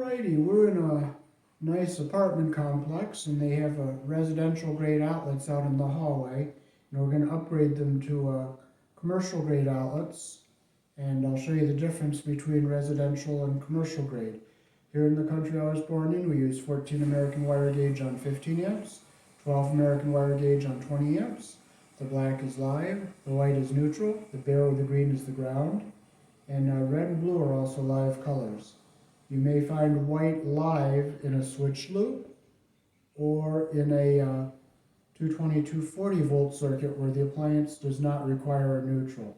Alrighty, we're in a nice apartment complex and they have a residential grade outlets out in the hallway. And we're going to upgrade them to commercial grade outlets. And I'll show you the difference between residential and commercial grade. Here in the country I was born in, we use 14 American wire gauge on 15 amps, 12 American wire gauge on 20 amps. The black is live, the white is neutral, the bare or the green is the ground, and red and blue are also live colors. You may find white live in a switch loop or in a 220-240 volt circuit where the appliance does not require a neutral.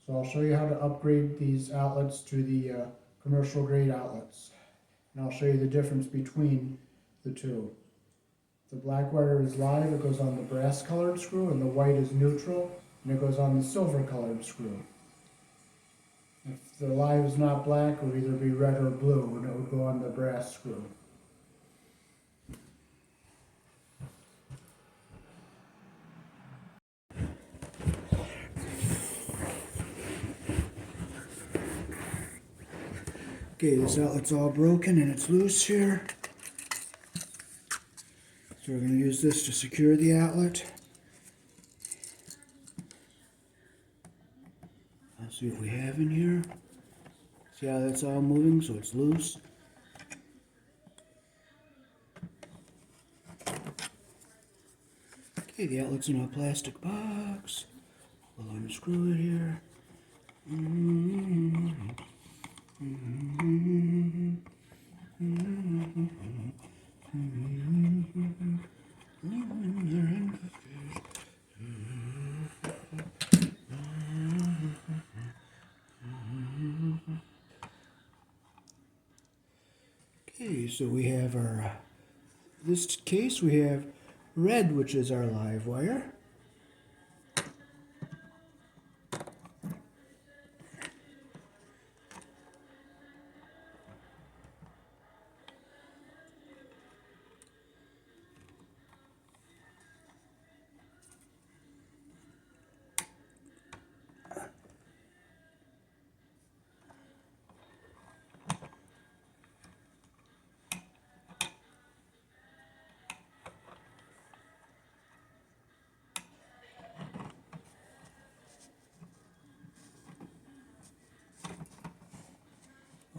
So I'll show you how to upgrade these outlets to the commercial grade outlets. And I'll show you the difference between the two. The black wire is live, it goes on the brass colored screw, and the white is neutral, and it goes on the silver colored screw. If the live is not black, it would either be red or blue, and it would go on the brass screw. Okay, this outlet's all broken and it's loose here. So we're going to use this to secure the outlet. I'll see what we have in here. See how that's all moving, so it's loose. Okay, the outlet's in a plastic box. We'll unscrew it here. Okay, so we have our, this case we have red, which is our live wire.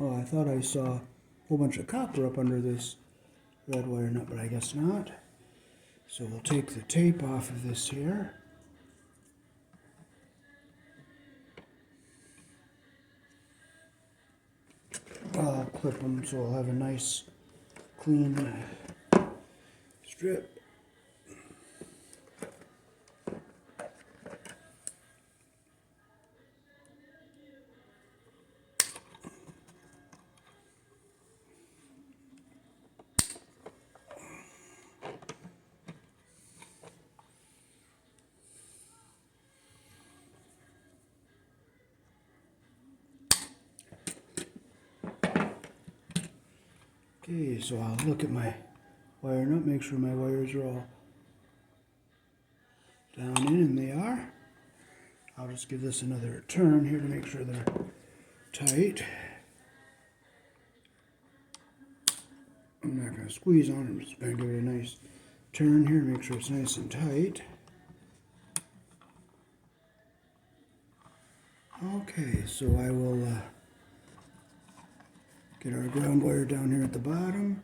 Oh, I thought I saw a whole bunch of copper up under this red wire nut, but I guess not. So we'll take the tape off of this here. I'll clip them so I'll have a nice clean strip. Okay, so I'll look at my wire nut, make sure my wires are all down in, and they are. I'll just give this another turn here to make sure they're tight. I'm not going to squeeze on it, I'm just going to give it a nice turn here, make sure it's nice and tight. Okay, so I will get our ground wire down here at the bottom,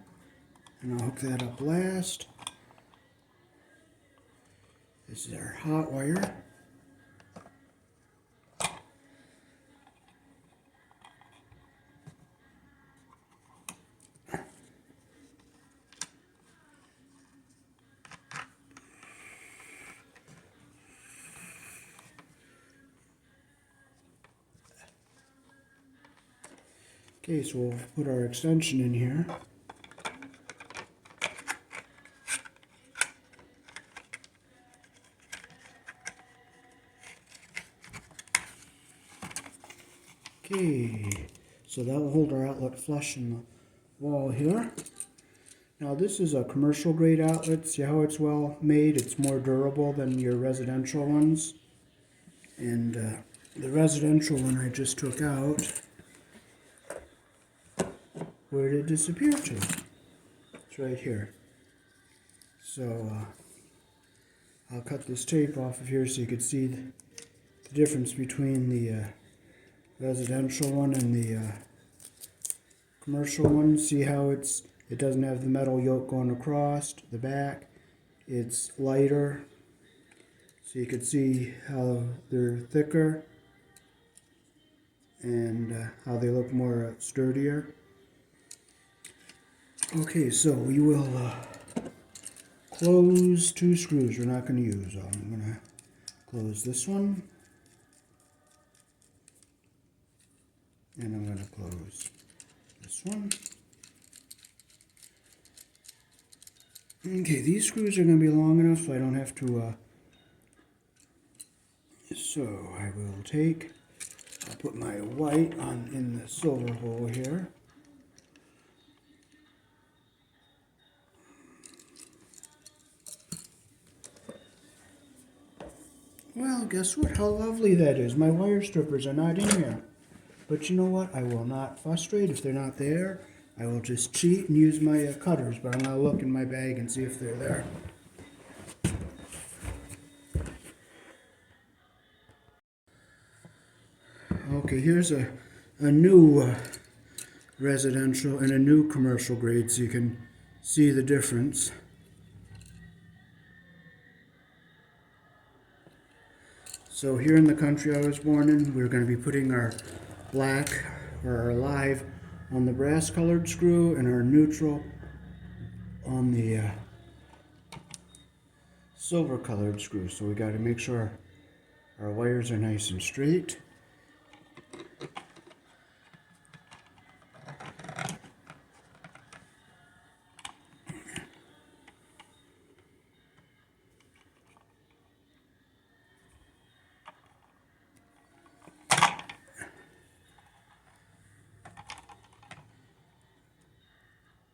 and I'll hook that up last. This is our hot wire. Okay, so we'll put our extension in here. Okay, so that will hold our outlet flush in the wall here. Now this is a commercial grade outlet. See how it's well made? It's more durable than your residential ones. And the residential one I just took out where did it disappear to? It's right here. So I'll cut this tape off of here so you can see the difference between the residential one and the commercial one. See how it doesn't have the metal yoke going across the back. It's lighter. So you can see how they're thicker and how they look more sturdier. Okay, so we will close two screws we're not going to use. I'm going to close this one. And I'm going to close this one. Okay, these screws are going to be long enough so I don't have to, so I will I'll put my white in the silver hole here. Well, guess what? How lovely that is. My wire strippers are not in here. But you know what? I will not frustrate if they're not there. I will just cheat and use my cutters, but I'm going to look in my bag and see if they're there. Okay, here's a new residential and a new commercial grade so you can see the difference. So here in the country I was born in, we're going to be putting our black or our live on the brass colored screw and our neutral on the silver colored screw. So we got to make sure our wires are nice and straight.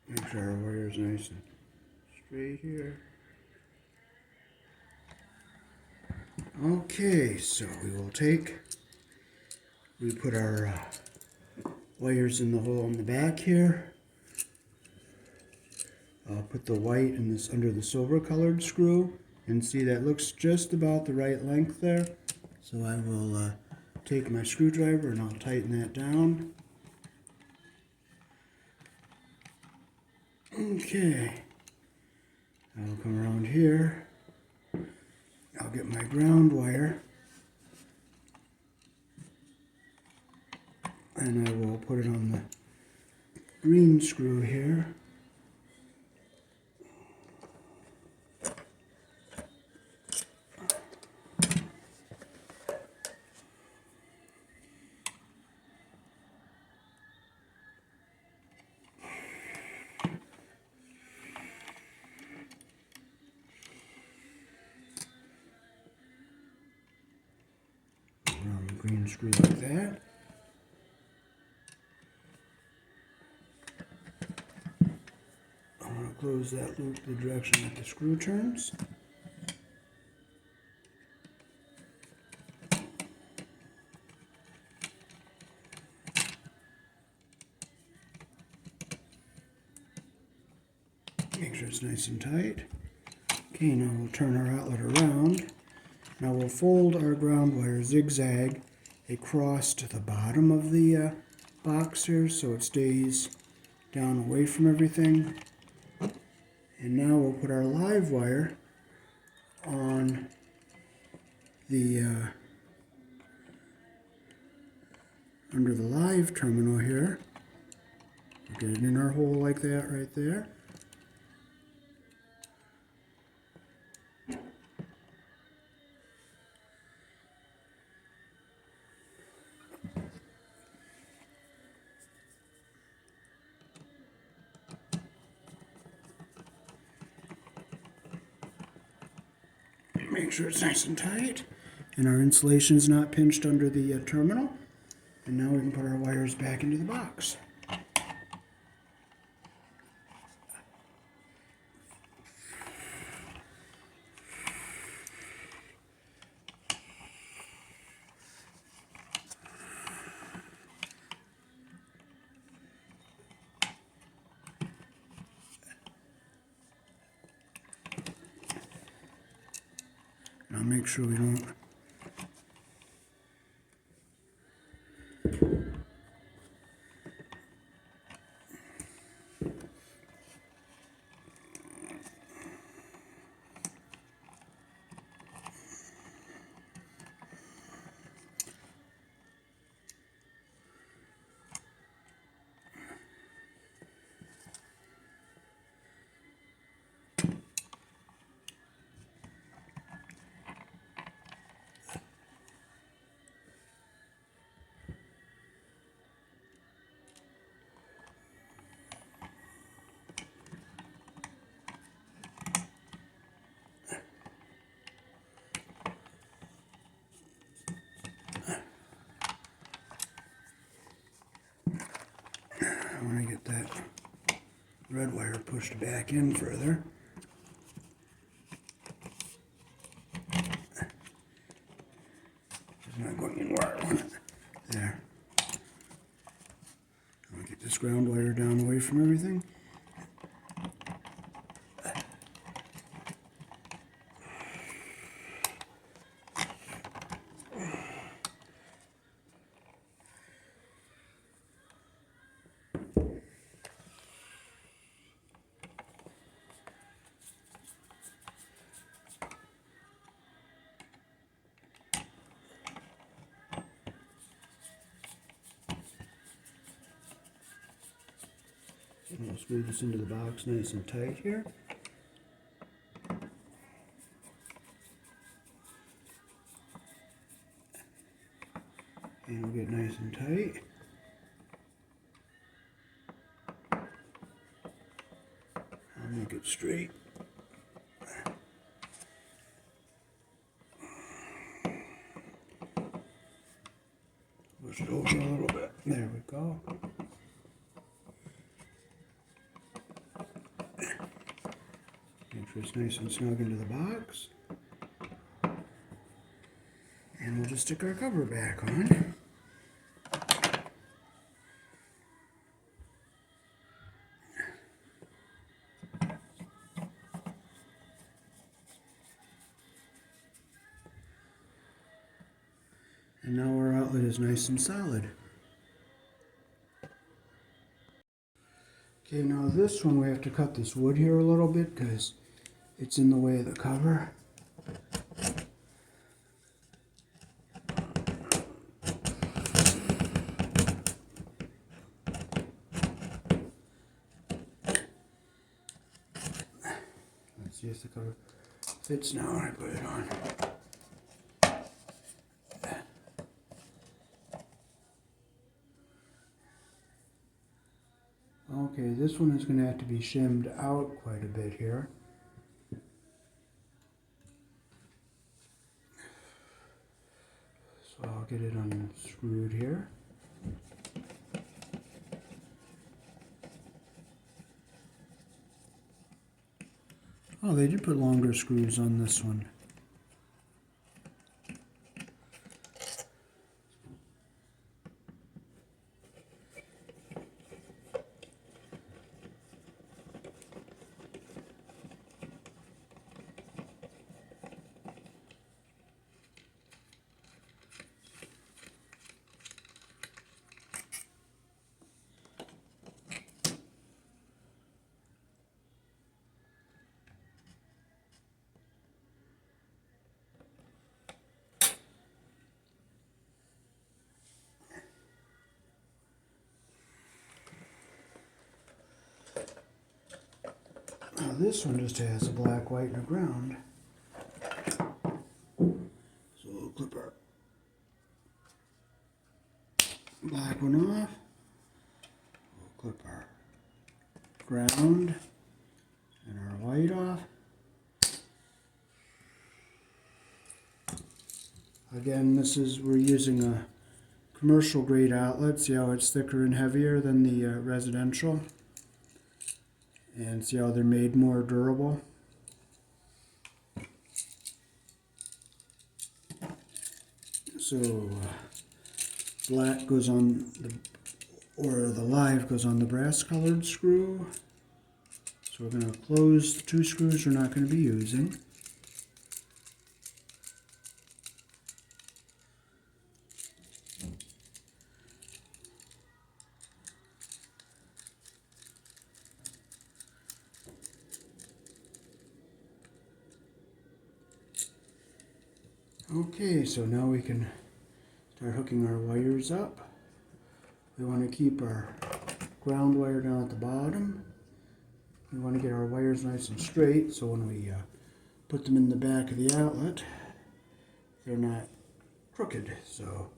Make sure our wire is nice and straight here. Okay, so we put our wires in the hole in the back here. I'll put the white in this under the silver colored screw and see that looks just about the right length there. So I will take my screwdriver and I'll tighten that down. Okay, I'll come around here. I'll get my ground wire and I will put it on the green screw here. Around the green screw like that. I'm going to close that loop the direction that the screw turns. Make sure it's nice and tight. Okay, now we'll turn our outlet around. Now we'll fold our ground wire zigzag across to the bottom of the box here so it stays down away from everything. And now we'll put our live wire on the under the live terminal here. We'll get it in our hole like that right there. Make sure it's nice and tight and our insulation is not pinched under the terminal. And now we can put our wires back into the box. make sure we don't. I want to get that red wire pushed back in further. It's not going in where I want it. There. I want to get this ground wire down away from everything. We'll screw this into the box nice and tight here. And we'll get nice and tight. I'll make it straight. Push it over a little bit. There we go. Make sure it's nice and snug into the box. And we'll just stick our cover back on. And now our outlet is nice and solid. Okay, now this one we have to cut this wood here a little bit because it's in the way of the cover. Let's see if the cover fits now when I put it on. Okay, this one is going to have to be shimmed out quite a bit here. So I'll get it unscrewed here. Oh, they did put longer screws on this one. Now this one just has a black, white, and a ground. So we'll clip our black one off. We'll clip our ground and our white off. Again, we're using a commercial grade outlet. See how it's thicker and heavier than the residential? And see how they're made more durable? So black goes on the live goes on the brass colored screw. So we're going to close the two screws we're not going to be using. Okay, so now we can start hooking our wires up. We want to keep our ground wire down at the bottom. We want to get our wires nice and straight, so when we put them in the back of the outlet, they're not crooked. So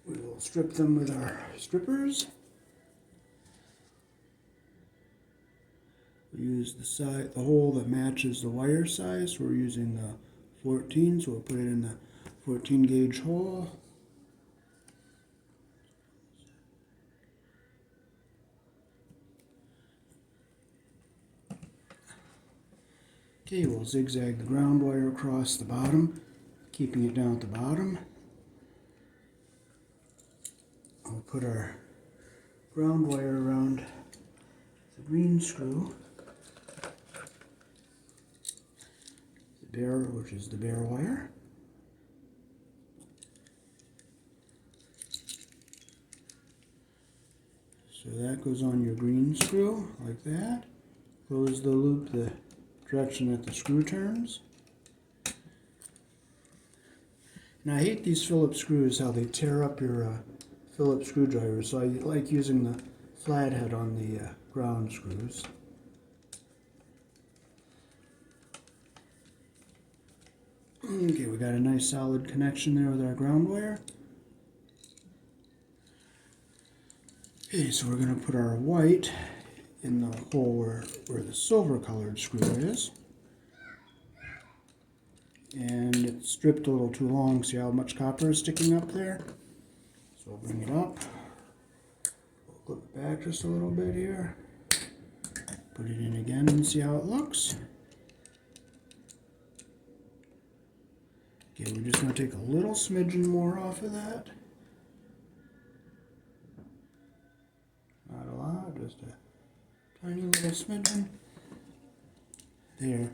we will strip them with our strippers. We use the hole that matches the wire size. So we're using the 14, so we'll put it in the 14 gauge hole. Okay, we'll zigzag the ground wire across the bottom, keeping it down at the bottom. We'll put our ground wire around the green screw, which is the bare wire. So that goes on your green screw, like that. Close the loop the direction that the screw turns. And I hate these Phillips screws, how they tear up your Phillips screwdriver, so I like using the flathead on the ground screws. Okay, we got a nice solid connection there with our ground wire. Okay, so we're going to put our white in the hole where the silver colored screw is. And it's stripped a little too long. See how much copper is sticking up there? So we'll bring it up. We'll clip it back just a little bit here. Put it in again and see how it looks. Okay, we're just going to take a little smidgen more off of that. Not a lot, just a tiny little smidgen. There.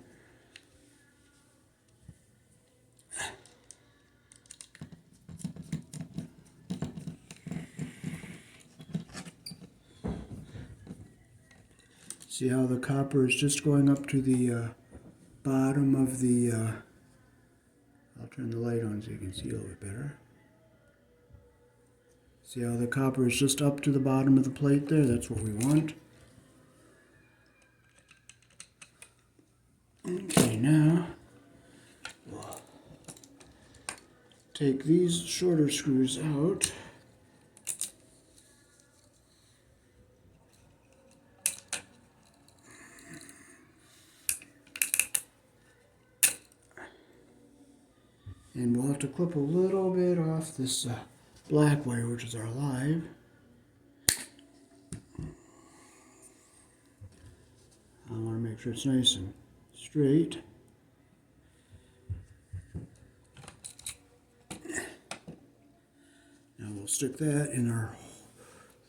See how the copper is just going up to the bottom of the, I'll turn the light on so you can see a little bit better. See how the copper is just up to the bottom of the plate there? That's what we want. Okay, now we'll take these shorter screws out. And we'll have to clip a little bit off this black wire, which is our live. I want to make sure it's nice and straight. Now we'll stick that in our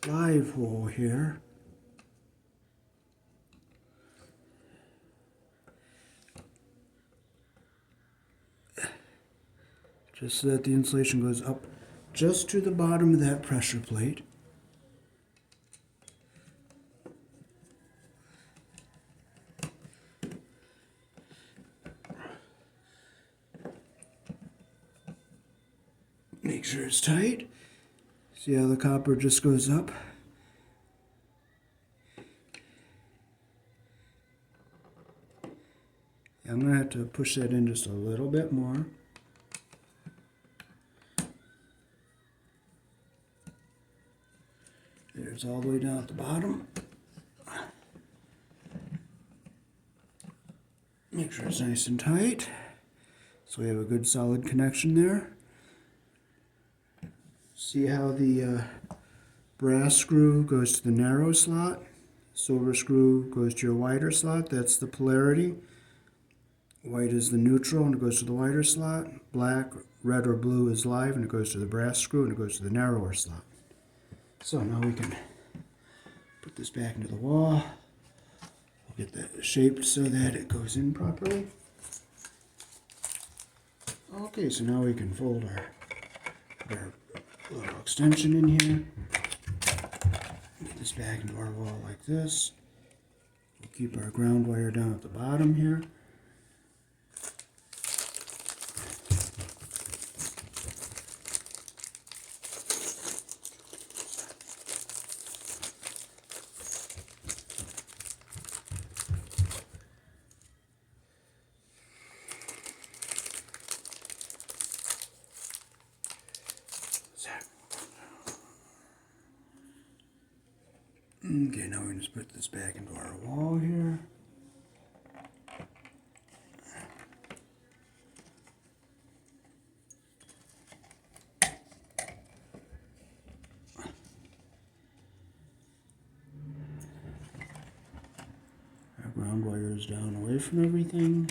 live hole here. Just so that the insulation goes up just to the bottom of that pressure plate. Make sure it's tight. See how the copper just goes up? I'm going to have to push that in just a little bit more. There's all the way down at the bottom. Make sure it's nice and tight. So we have a good solid connection there. See how the brass screw goes to the narrow slot, silver screw goes to your wider slot. That's the polarity. White is the neutral and it goes to the wider slot. Black, red, or blue is live and it goes to the brass screw and it goes to the narrower slot. So now we can put this back into the wall. We'll get that shaped so that it goes in properly. Okay, so now we can fold our little extension in here. Get this back into our wall like this. We'll keep our ground wire down at the bottom here. Okay, now we just put this back into our wall here. Our ground wire is down away from everything.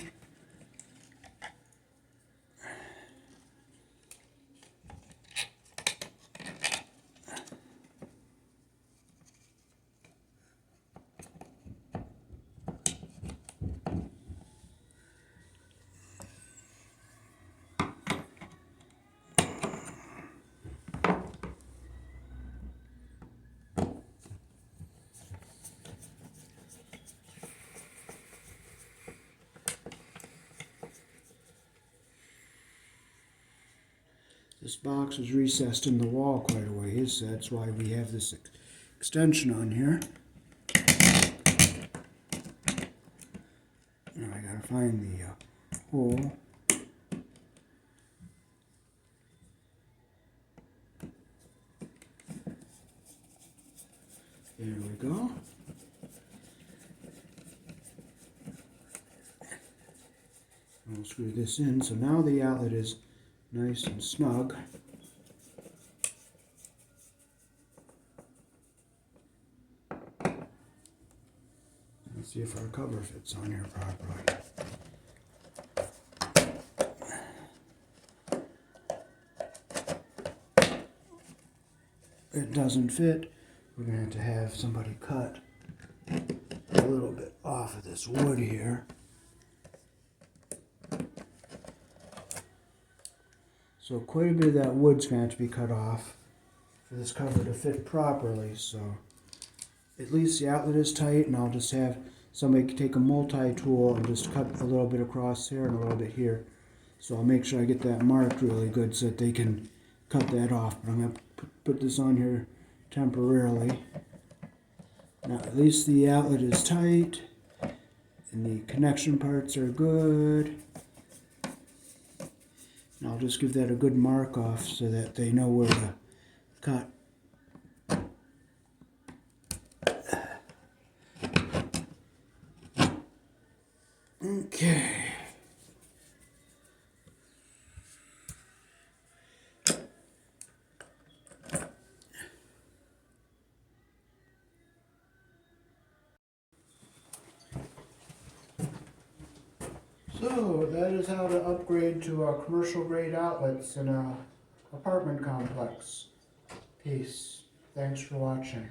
This box is recessed in the wall quite a ways, so that's why we have this extension on here. Now I gotta find the hole. There we go. We'll screw this in, so now the outlet is nice and snug. Let's see if our cover fits on here properly. It doesn't fit. We're going to have somebody cut a little bit off of this wood here. So quite a bit of that wood's going to have to be cut off for this cover to fit properly. So at least the outlet is tight, and I'll just have somebody take a multi-tool and just cut a little bit across here and a little bit here. So I'll make sure I get that marked really good so that they can cut that off. But I'm going to put this on here temporarily. Now at least the outlet is tight and the connection parts are good. And I'll just give that a good mark off so that they know where to cut. Okay. So that is how to upgrade to commercial grade outlets in a apartment complex. Peace. Thanks for watching.